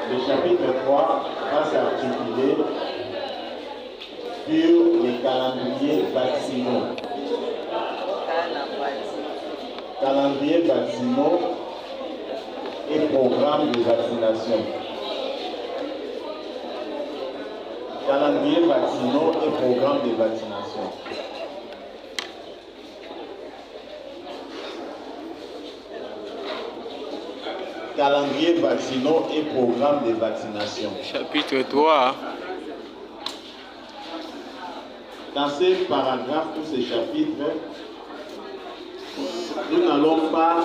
Le chapitre 3 va s'articuler sur les calendriers vaccinaux. Calendrier vaccinaux et programme de vaccination. Calendrier vaccinaux et programme de vaccination. Calendrier vaccinaux et programme de vaccination. Chapitre 3. Dans ces paragraphes, tous ces chapitres, nous n'allons pas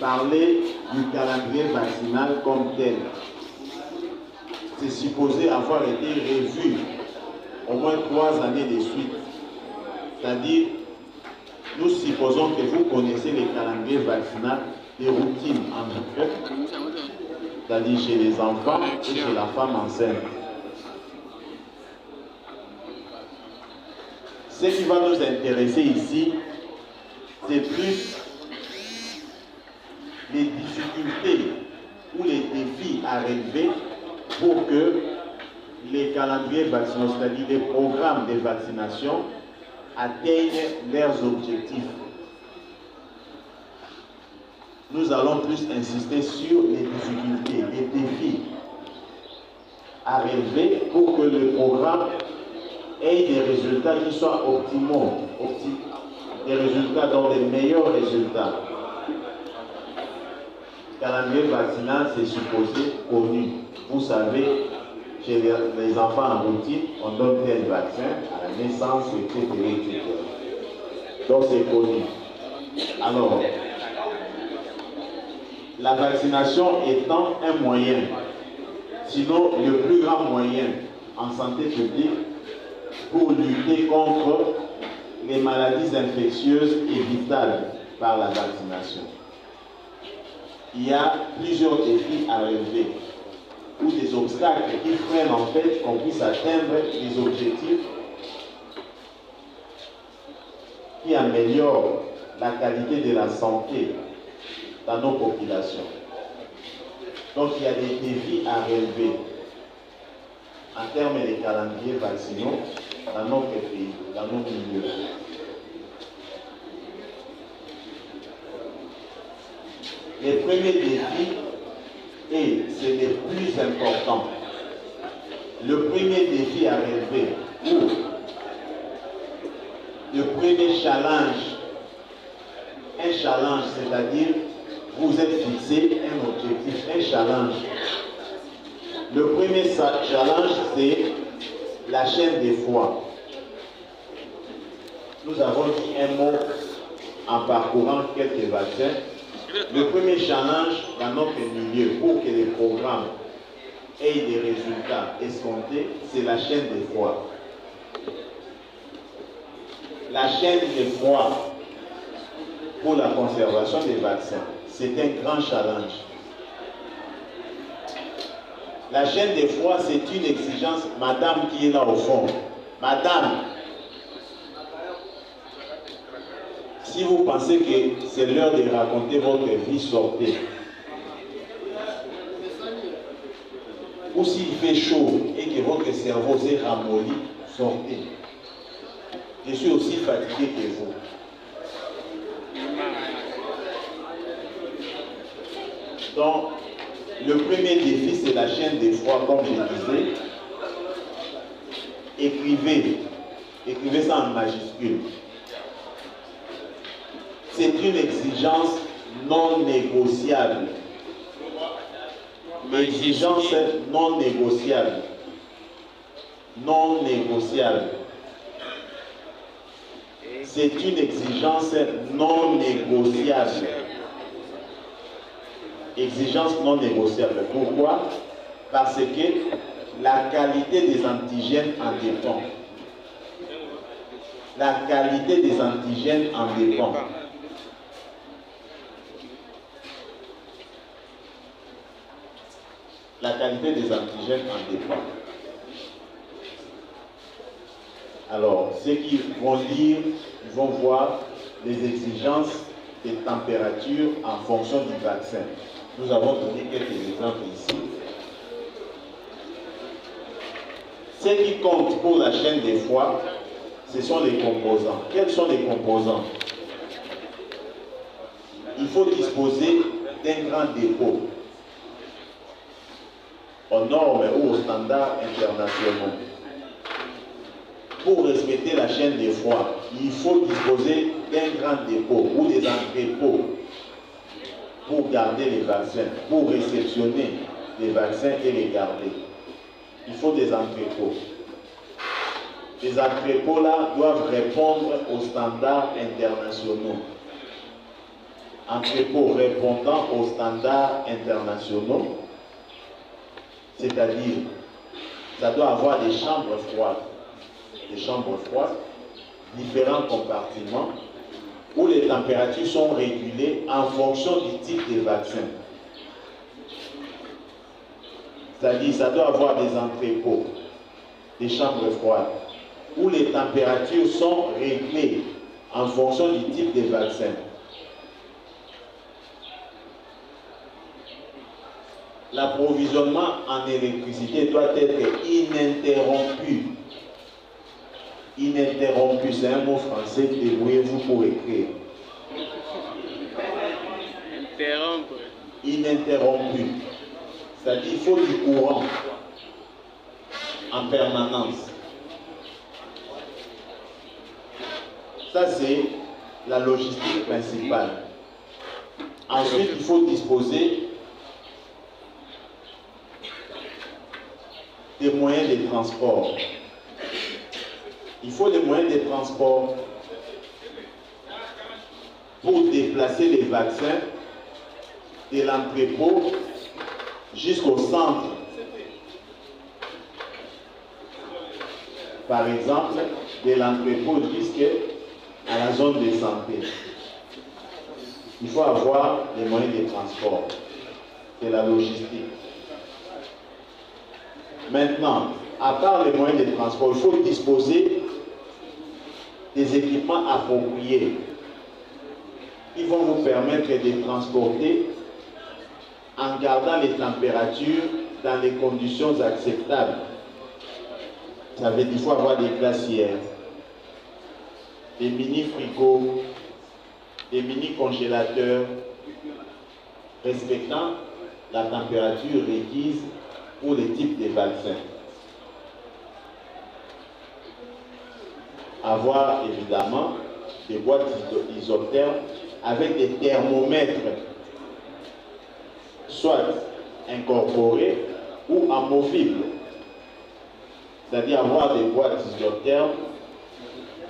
parler du calendrier vaccinal comme tel. C'est supposé avoir été revu au moins 3 années de suite. C'est-à-dire, nous supposons que vous connaissez les calendriers vaccinaux des routines en fait, c'est-à-dire chez les enfants et chez la femme enceinte. Ce qui va nous intéresser ici, c'est plus les difficultés ou les défis à relever pour que les calendriers vaccinaux, c'est-à-dire les programmes de vaccination, atteignent leurs objectifs. Nous allons plus insister sur les difficultés, les défis à relever pour que le programme ait des résultats qui soient optimaux, des résultats dans les meilleurs résultats. Le calendrier vaccinal, c'est supposé connu. Vous savez, chez les enfants en routine, on donne tel vaccin à la naissance, etc. Donc c'est connu. Alors, la vaccination étant un moyen, sinon le plus grand moyen en santé publique pour lutter contre les maladies infectieuses évitables par la vaccination. Il y a plusieurs défis à relever ou des obstacles qui freinent en fait qu'on puisse atteindre les objectifs qui améliorent la qualité de la santé dans nos populations. Donc il y a des défis à relever en termes de calendrier vaccinaux dans notre pays, dans nos milieux. Les premiers défis, et c'est les plus importants, le premier défi à relever, ou le premier challenge, un challenge, c'est-à-dire vous êtes fixé un objectif, un challenge. Le premier challenge, c'est la chaîne des foies. Nous avons dit un mot en parcourant quelques vaccins. Le premier challenge dans notre milieu pour que les programmes aient des résultats escomptés, c'est la chaîne des foies. La chaîne des foies pour la conservation des vaccins, c'est un grand challenge. La chaîne des foies, c'est une exigence. Madame qui est là au fond, madame, si vous pensez que c'est l'heure de raconter votre vie, sortez. Ou s'il fait chaud et que votre cerveau s'est ramolli, sortez. Je suis aussi fatigué que vous. Donc, le premier défi, c'est la chaîne des foies, comme je disais. Écrivez ça en majuscule. C'est une exigence non négociable. Exigence non négociable. Non négociable. C'est une exigence non négociable. Exigence non négociable. Pourquoi? Parce que la qualité des antigènes en dépend. La qualité des antigènes en dépend. La qualité des antigènes en dépend. Alors, ceux qui vont lire, ils vont voir les exigences des températures en fonction du vaccin. Nous avons donné quelques exemples ici. Ce qui compte pour la chaîne des foies, ce sont les composants. Quels sont les composants? Il faut disposer d'un grand dépôt aux normes ou aux standards internationaux. Pour respecter la chaîne des foies, il faut disposer d'un grand dépôt ou des entrepôts pour garder les vaccins, pour réceptionner les vaccins et les garder. Il faut des entrepôts. Les entrepôts-là doivent répondre aux standards internationaux. Entrepôts répondant aux standards internationaux, c'est-à-dire, ça doit avoir des chambres froides, différents compartiments, où les températures sont régulées en fonction du type de vaccin. C'est-à-dire, ça doit avoir des entrepôts, des chambres froides, où les températures sont réglées en fonction du type de vaccin. L'approvisionnement en électricité doit être ininterrompu. Ininterrompu, c'est un mot français, débrouillez-vous pour écrire. Interrompre. Ininterrompu. C'est-à-dire qu'il faut du courant en permanence. Ça, c'est la logistique principale. Ensuite, il faut disposer des moyens de transport. Il faut des moyens de transport pour déplacer les vaccins de l'entrepôt jusqu'au centre. Par exemple, de l'entrepôt jusqu'à la zone de santé. Il faut avoir des moyens de transport. C'est la logistique. Maintenant, à part les moyens de transport, il faut disposer des équipements appropriés qui vont vous permettre de transporter en gardant les températures dans les conditions acceptables. Ça veut dire qu'il faut avoir des glacières, des mini-frigos, des mini-congélateurs respectant la température requise pour les types de vaccins. Avoir évidemment des boîtes isothermes avec des thermomètres, soit incorporés ou amovibles. C'est-à-dire avoir des boîtes isothermes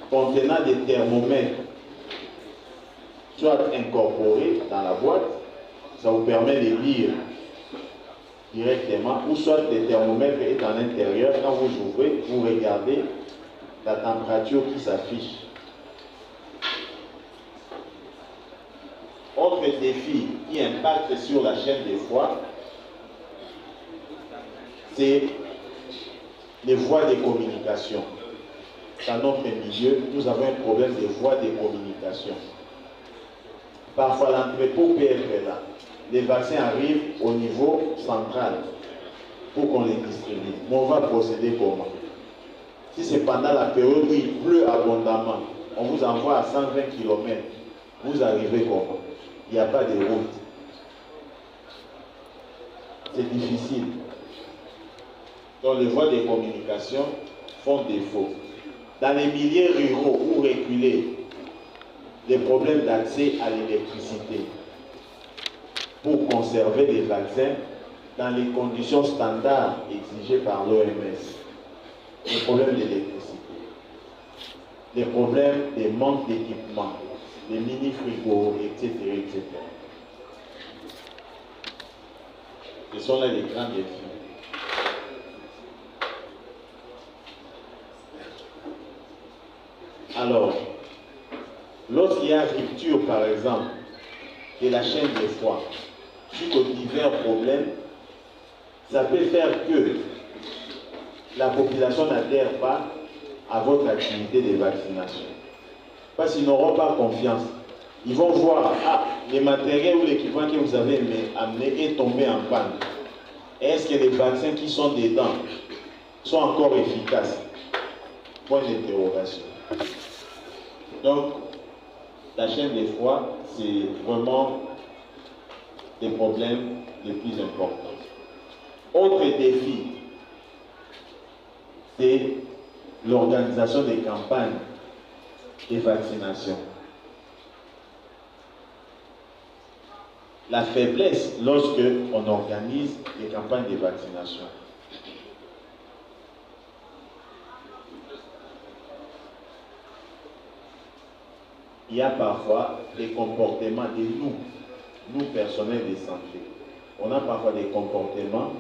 contenant des thermomètres, soit incorporés dans la boîte, ça vous permet de lire directement, ou soit des thermomètres est à l'intérieur, quand vous ouvrez, vous regardez la température qui s'affiche. Autre défi qui impacte sur la chaîne des foies, c'est les voies de communication. Dans notre milieu, nous avons un problème de voies de communication. Parfois, l'entrepôt peut être là. Les vaccins arrivent au niveau central pour qu'on les distribue. Mais on va procéder comment? Si c'est pendant la période où il pleut abondamment, on vous envoie à 120 km, vous arrivez comment? Il n'y a pas de route. C'est difficile. Donc les voies de communication font défaut. Dans les milieux ruraux ou reculés, des problèmes d'accès à l'électricité pour conserver les vaccins dans les conditions standards exigées par l'OMS. Les problèmes d'électricité, les problèmes de manque d'équipement, les mini-frigos, etc., etc. Ce sont là les grands défis. Alors, lorsqu'il y a rupture, par exemple, de la chaîne des foies, suite aux divers problèmes, ça peut faire que la population n'adhère pas à votre activité de vaccination. Parce qu'ils n'auront pas confiance. Ils vont voir, ah, les matériels ou l'équipement que vous avez amené est tombé en panne. Est-ce que les vaccins qui sont dedans sont encore efficaces? Point d'interrogation. Donc, la chaîne des froids, c'est vraiment des problèmes les plus importants. Autre défi, c'est l'organisation des campagnes de vaccination. La faiblesse lorsque on organise des campagnes de vaccination. Il y a parfois des comportements de nous personnels de santé. On a parfois des comportements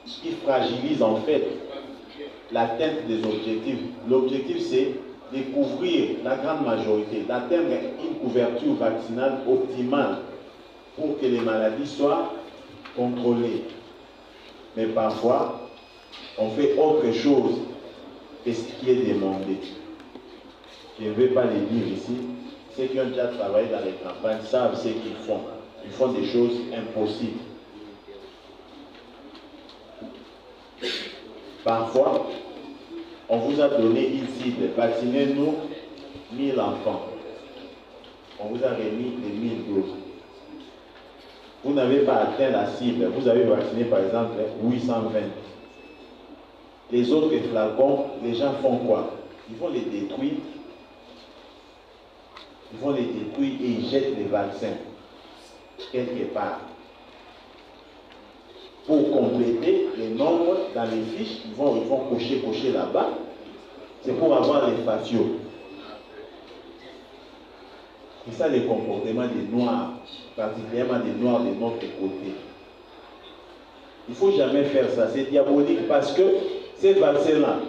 qui fragilisent en fait l'atteinte des objectifs. L'objectif, c'est de couvrir la grande majorité, d'atteindre une couverture vaccinale optimale pour que les maladies soient contrôlées. Mais parfois, on fait autre chose que ce qui est demandé. Je ne vais pas les dire ici. Ceux qui ont déjà travaillé dans les campagnes savent ce qu'ils font. Ils font des choses impossibles. Parfois, on vous a donné une cible. Vaccinez-nous 1000 enfants. On vous a remis les 1000 doses. Vous n'avez pas atteint la cible. Vous avez vacciné par exemple 820. Les autres flacons, les gens font quoi? Ils vont les détruire. Ils vont les détruire et ils jettent les vaccins quelque part. Pour compléter les nombres dans les fiches, ils vont cocher là-bas. C'est pour avoir les faciaux. C'est ça les comportements des Noirs, particulièrement des Noirs de notre côté. Il ne faut jamais faire ça, c'est diabolique parce que ces vaccins-là,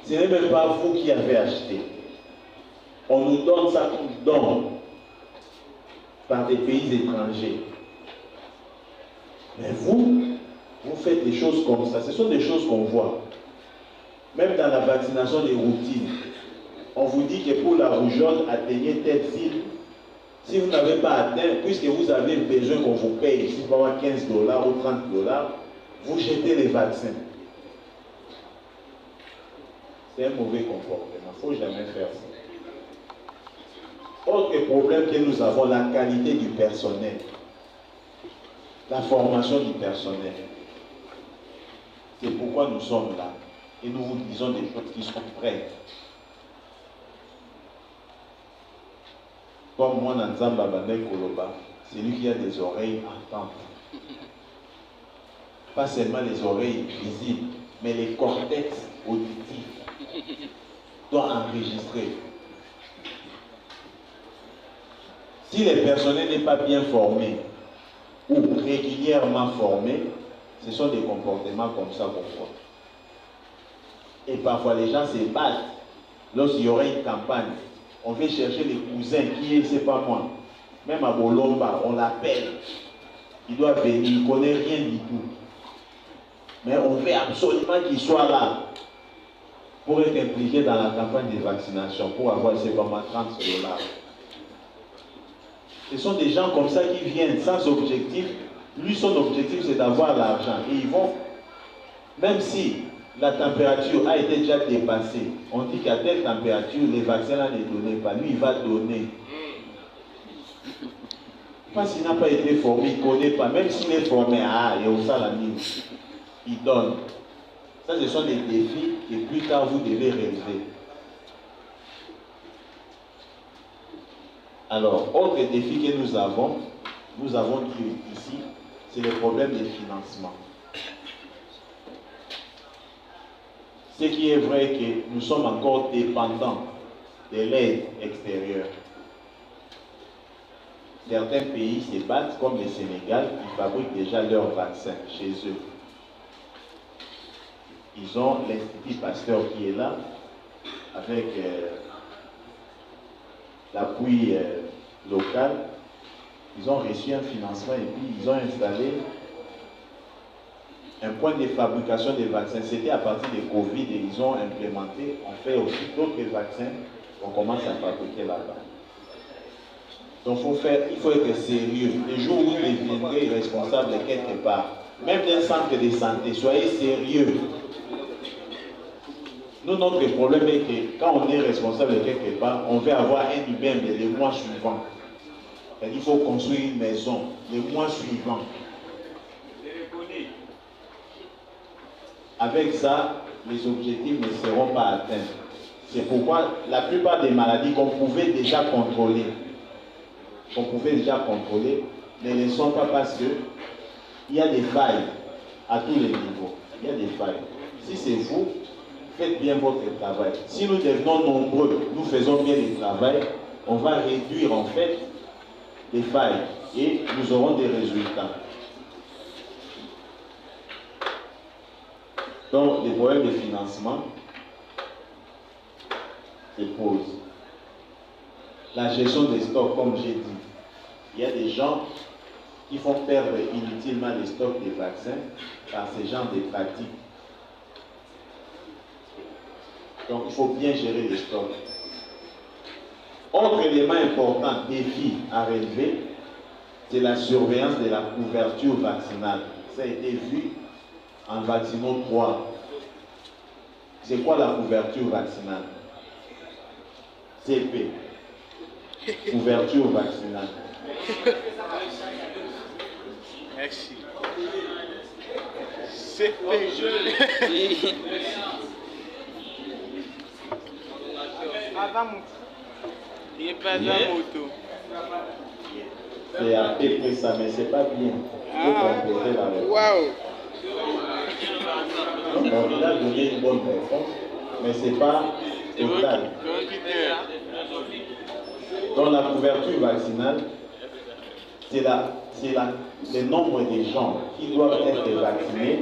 ce n'est même pas vous qui avez acheté. On nous donne ça comme don par des pays étrangers. Mais vous faites des choses comme ça. Ce sont des choses qu'on voit. Même dans la vaccination des routines, on vous dit que pour la rougeole, atteignez telle cible. Si vous n'avez pas atteint, puisque vous avez besoin qu'on vous paye, si vous avez 15 $ ou 30 $, vous jetez les vaccins. C'est un mauvais comportement. Il ne faut jamais faire ça. Autre problème que nous avons, la qualité du personnel. La formation du personnel. C'est pourquoi nous sommes là. Et nous vous disons des choses qui sont vraies. Comme moi, Nzamba Bandel Koloba, c'est lui qui a des oreilles entendantes. Pas seulement les oreilles visibles, mais les cortex auditifs doivent enregistrer. Si le personnel n'est pas bien formé ou régulièrement formé, ce sont des comportements comme ça qu'on voit. Et parfois les gens se battent lorsqu'il y aura une campagne. On veut chercher les cousins qui est, c'est pas moi. Même à Bolomba, on l'appelle. Il doit venir, il ne connaît rien du tout. Mais on veut absolument qu'il soit là pour être impliqué dans la campagne de vaccination, pour avoir, c'est pas moi, 30 $. Ce sont des gens comme ça qui viennent sans objectif. Lui, son objectif, c'est d'avoir l'argent. Et ils vont, même si la température a été déjà dépassée, on dit qu'à telle température, les vaccins là ne donnaient pas. Lui, il va donner. Parce qu'il n'a pas été formé, il ne connaît pas. Même s'il est formé, il y a aussi la mine. Il donne. Ça, ce sont des défis que plus tard, vous devez relever. Alors, autre défi que nous avons dit ici, c'est le problème des financements. Ce qui est vrai que nous sommes encore dépendants de l'aide extérieure. Certains pays se battent, comme le Sénégal, qui fabriquent déjà leurs vaccins chez eux. Ils ont l'Institut Pasteur qui est là, avec l'appui local. Ils ont reçu un financement et puis ils ont installé un point de fabrication des vaccins. C'était à partir de Covid et ils ont implémenté, on fait aussi d'autres vaccins qu'on commence à fabriquer là-bas. Donc il faut être sérieux. Le jour où vous deviendrez responsable de quelque part, même d'un centre de santé, soyez sérieux. Nous, notre problème est que quand on est responsable de quelque part, on veut avoir un immeuble les mois suivants. Il faut construire une maison les mois suivants. Avec ça, les objectifs ne seront pas atteints. C'est pourquoi la plupart des maladies qu'on pouvait déjà contrôler, ne les sont pas parce qu'il y a des failles à tous les niveaux. Il y a des failles. Si c'est vous, faites bien votre travail. Si nous devenons nombreux, nous faisons bien le travail, on va réduire en fait les failles et nous aurons des résultats. Donc, les problèmes de financement se posent. La gestion des stocks, comme j'ai dit, il y a des gens qui font perdre inutilement les stocks des vaccins par ce genre de pratiques. Donc, il faut bien gérer les stocks. Autre élément important, défi à relever, c'est la surveillance de la couverture vaccinale. Ça a été vu en Vaccinaux 3. C'est quoi la couverture vaccinale? CP. Couverture vaccinale. Merci. CP. Il n'est pas à moto. C'est à peu près ça, mais c'est pas bien. Il faut composer la réponse. Waouh! Il a donné une bonne réponse, mais c'est pas total. Dans la couverture vaccinale, c'est le nombre de gens qui doivent être vaccinés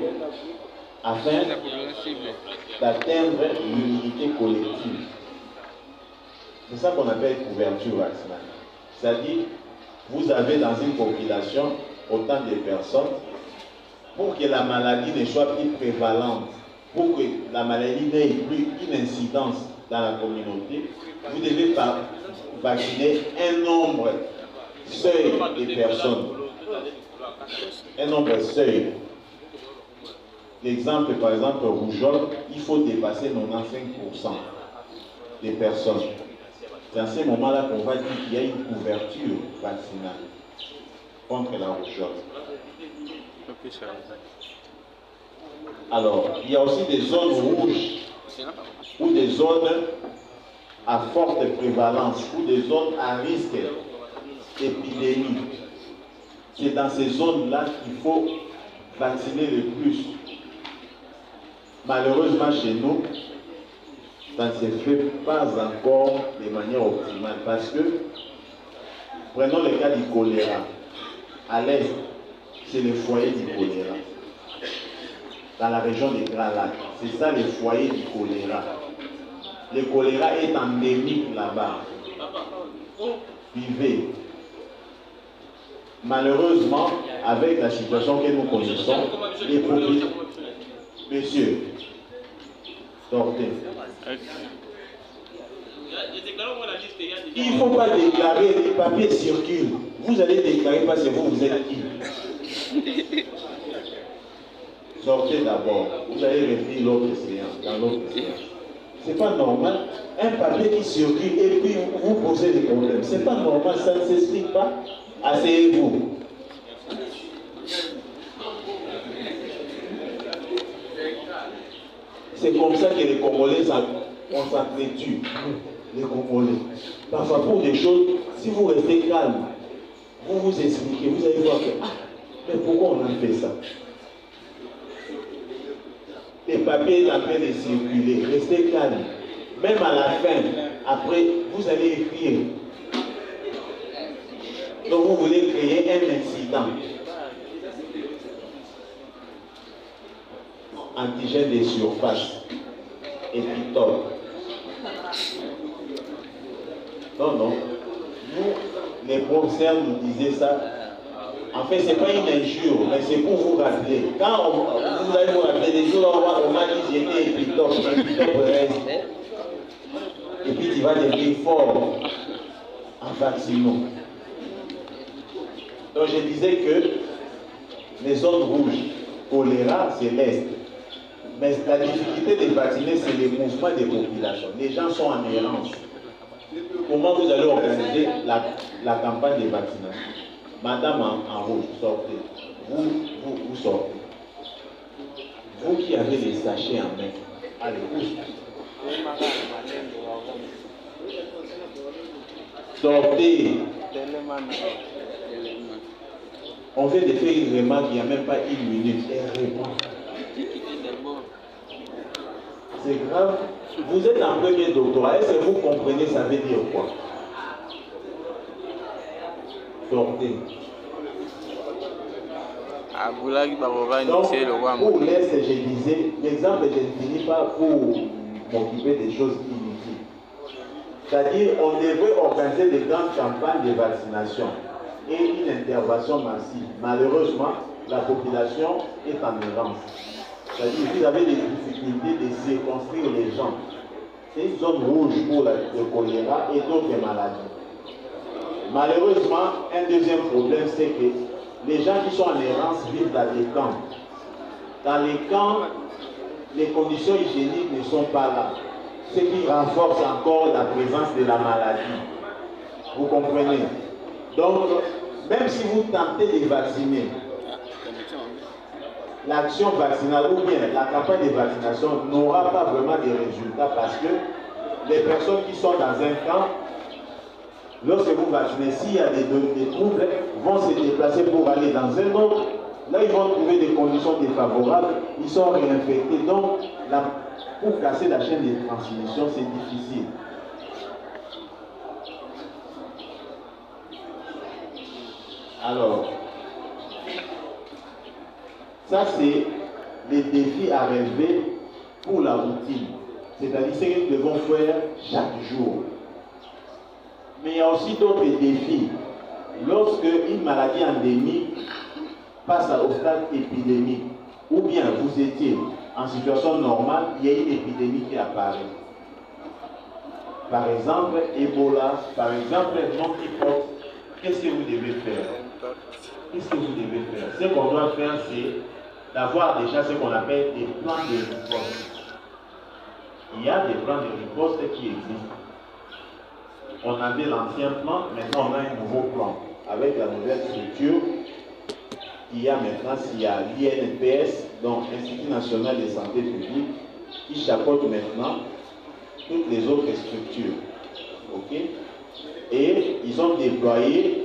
afin d'atteindre l'immunité collective. C'est ça qu'on appelle couverture vaccinale. C'est-à-dire, vous avez dans une population autant de personnes, pour que la maladie ne soit plus prévalente, pour que la maladie n'ait plus une incidence dans la communauté, vous devez vacciner un nombre seuil de personnes. Un nombre seuil. L'exemple, par exemple, rougeole, il faut dépasser 95% des personnes. C'est à ce moment-là qu'on va dire qu'il y a une couverture vaccinale contre la rougeole. Alors, il y a aussi des zones rouges ou des zones à forte prévalence ou des zones à risque d'épidémie. C'est dans ces zones-là qu'il faut vacciner le plus. Malheureusement, chez nous, ça ne se fait pas encore de manière optimale parce que, prenons le cas du choléra. À l'est, c'est le foyer du choléra. Dans la région des Grands Lacs, c'est ça le foyer du choléra. Le choléra est endémique là-bas. Vivez. Malheureusement, avec la situation que nous connaissons, les produits. Monsieur, sortez. Il ne faut pas déclarer, les papiers circulent. Vous allez déclarer parce que vous êtes qui? Sortez d'abord. Vous allez revenir l'autre séance, dans l'autre séance. C'est pas normal. Un papier qui circule et puis vous posez des problèmes. C'est pas normal, ça ne s'explique pas. Asseyez-vous. C'est comme ça que les Congolais s'entretuent. Les Congolais. Parfois pour des choses, si vous restez calme, vous vous expliquez, vous allez voir que, mais pourquoi on a fait ça? Les papiers sont en train de circuler, restez calme. Même à la fin, après, vous allez écrire. Donc vous voulez créer un incident. Antigène des surfaces. Épitope. Non. Nous, les professeurs nous disaient ça. En fait, ce n'est pas une injure, mais c'est pour vous rappeler. Quand vous allez vous rappeler, les jours où on m'a dit que j'étais épitope, épitope reste. Et puis tu vas devenir fort en vaccinant. Donc je disais que les zones rouges, choléra, c'est l'Est. Mais la difficulté de vacciner, c'est le mouvement des populations. Les gens sont en errance. Comment vous allez organiser la campagne de vaccination? Madame en rouge, sortez. Vous sortez. Vous qui avez les sachets en main, allez, pousse. Sortez. On vient de faire une remarque il n'y a même pas une minute. Elle répond. C'est grave. Vous êtes en premier doctorat. Est-ce que vous comprenez ça veut dire quoi? Sortez. Donc, pour l'Est, je disais, l'exemple, je ne finis pas pour m'occuper des choses inutiles. C'est-à-dire, on devrait organiser des grandes campagnes de vaccination et une intervention massive. Malheureusement, la population est en errance. C'est-à-dire, vous avez des difficultés de circonscrire les gens. C'est une zone rouge pour le choléra et d'autres maladies. Malheureusement, un deuxième problème, c'est que les gens qui sont en errance vivent dans des camps. Dans les camps, les conditions hygiéniques ne sont pas là. Ce qui renforce encore la présence de la maladie. Vous comprenez? Donc, même si vous tentez de vacciner, l'action vaccinale ou bien la campagne de vaccination n'aura pas vraiment de résultats parce que les personnes qui sont dans un camp, lorsque vous vaccinez, s'il y a des troubles, vont se déplacer pour aller dans un autre. Là, ils vont trouver des conditions défavorables, ils sont réinfectés. Donc, pour casser la chaîne de transmission, c'est difficile. Alors, ça c'est les défis à relever pour la routine. C'est-à-dire ce que nous devons faire chaque jour. Mais il y a aussi d'autres défis. Lorsque une maladie endémique passe au stade épidémique, ou bien vous étiez en situation normale, il y a une épidémie qui apparaît. Par exemple, Ebola, par exemple, monkeypox, qu'est-ce que vous devez faire? Qu'est-ce que vous devez faire? Ce qu'on doit faire, c'est d'avoir déjà ce qu'on appelle des plans de riposte. Il y a des plans de riposte qui existent. On avait l'ancien plan, maintenant on a un nouveau plan. Avec la nouvelle structure, il y a maintenant l'INPS, donc Institut National de Santé Publique, qui chapeaute maintenant toutes les autres structures. Ok? Et ils ont déployé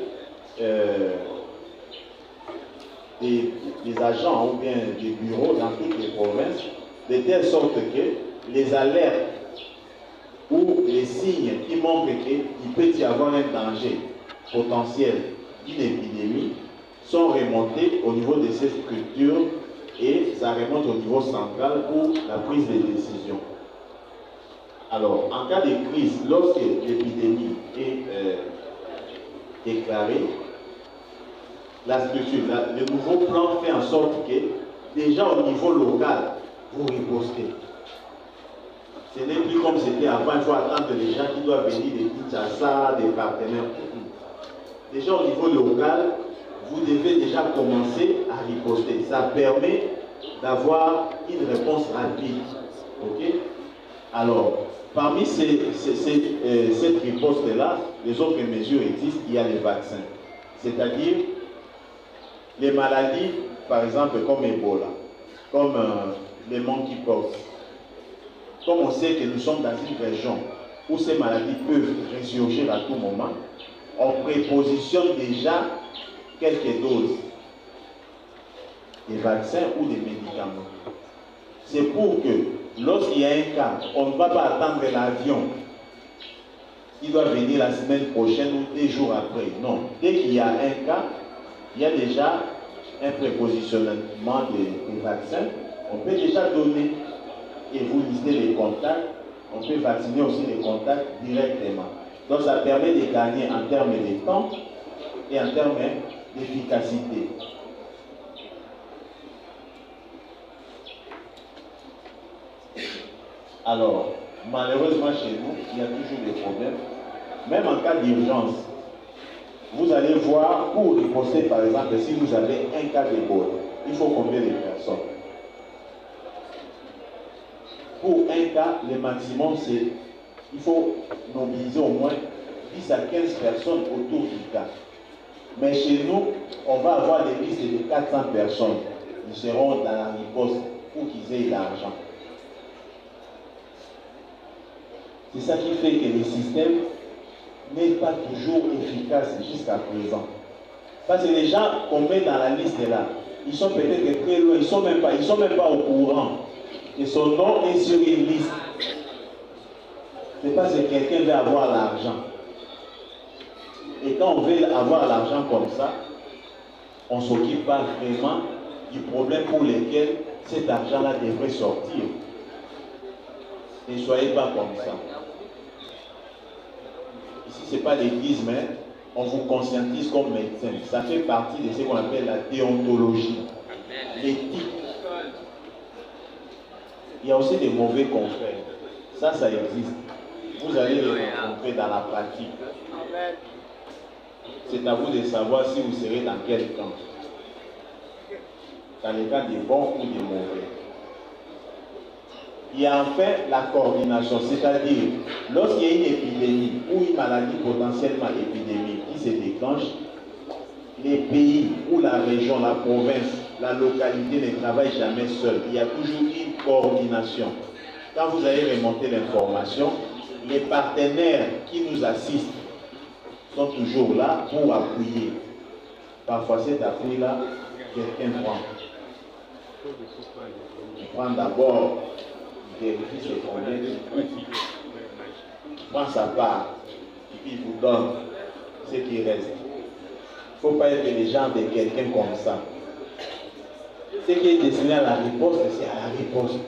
des agents ou bien des bureaux dans toutes les provinces, de telle sorte que les alertes ou les signes qui montrent qu'il peut y avoir un danger potentiel d'une épidémie sont remontés au niveau de ces structures et ça remonte au niveau central pour la prise de décision. Alors, en cas de crise, lorsque l'épidémie est déclarée, la structure, le nouveau plan fait en sorte que déjà au niveau local, vous ripostez. Ce n'est plus comme c'était avant, il faut attendre les gens qui doivent venir des Kinshasa, des partenaires. Déjà au niveau local, vous devez déjà commencer à riposter. Ça permet d'avoir une réponse rapide. Ok? Alors, parmi cette riposte-là, les autres mesures existent, il y a les vaccins. C'est-à-dire les maladies, par exemple, comme Ebola, comme les monkeypox. Comme on sait que nous sommes dans une région où ces maladies peuvent ressurgir à tout moment, on prépositionne déjà quelques doses des vaccins ou des médicaments. C'est pour que lorsqu'il y a un cas, on ne va pas attendre l'avion qui doit venir la semaine prochaine ou 2 jours après. Non, dès qu'il y a un cas, il y a déjà un prépositionnement des vaccins. On peut déjà donner et vous listez les contacts. On peut vacciner aussi les contacts directement. Donc ça permet de gagner en termes de temps et en termes d'efficacité. Alors, malheureusement chez nous, il y a toujours des problèmes. Même en cas d'urgence, vous allez voir, pour riposter par exemple, si vous avez un cas d'ébola, il faut combien de personnes? Pour un cas, le maximum, c'est il faut mobiliser au moins 10 à 15 personnes autour du cas. Mais chez nous, on va avoir des listes de 400 personnes qui seront dans la riposte pour qu'ils aient l'argent. C'est ça qui fait que le système n'est pas toujours efficace jusqu'à présent. Parce que les gens qu'on met dans la liste là, ils sont peut-être très loin, ils ne sont même pas au courant que son nom est sur une liste. C'est parce que quelqu'un veut avoir l'argent. Et quand on veut avoir l'argent comme ça, on ne s'occupe pas vraiment du problème pour lequel cet argent-là devrait sortir. Ne soyez pas comme ça. Ici, ce n'est pas l'église, mais on vous conscientise comme médecin. Ça fait partie de ce qu'on appelle la déontologie, l'éthique. Il y a aussi des mauvais confrères. Ça existe. Vous allez les rencontrer dans la pratique. C'est à vous de savoir si vous serez dans quel camp. Dans les cas des bons ou des mauvais. Il y a enfin la coordination, c'est-à-dire lorsqu'il y a une épidémie ou une maladie potentiellement épidémique qui se déclenche, les pays ou la région, la province, la localité ne travaillent jamais seuls. Il y a toujours une coordination. Quand vous allez remonter l'information, les partenaires qui nous assistent sont toujours là pour appuyer. Parfois cet appui-là, quelqu'un prend. Il prend d'abord, il vérifie ce combien, il prend sa part, et puis il vous donne ce qui reste. Il ne faut pas être les gens de quelqu'un comme ça. Ce qui est destiné à la riposte, c'est à la riposte.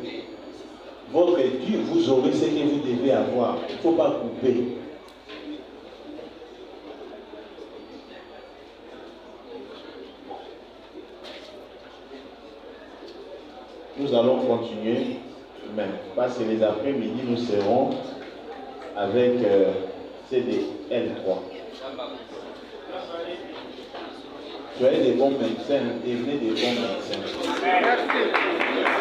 Votre Dieu, vous aurez ce que vous devez avoir. Il ne faut pas couper. Nous allons continuer, même parce que les après-midi, nous serons avec CDL3. Soyez des bons médecins, devenez des bons médecins. Merci.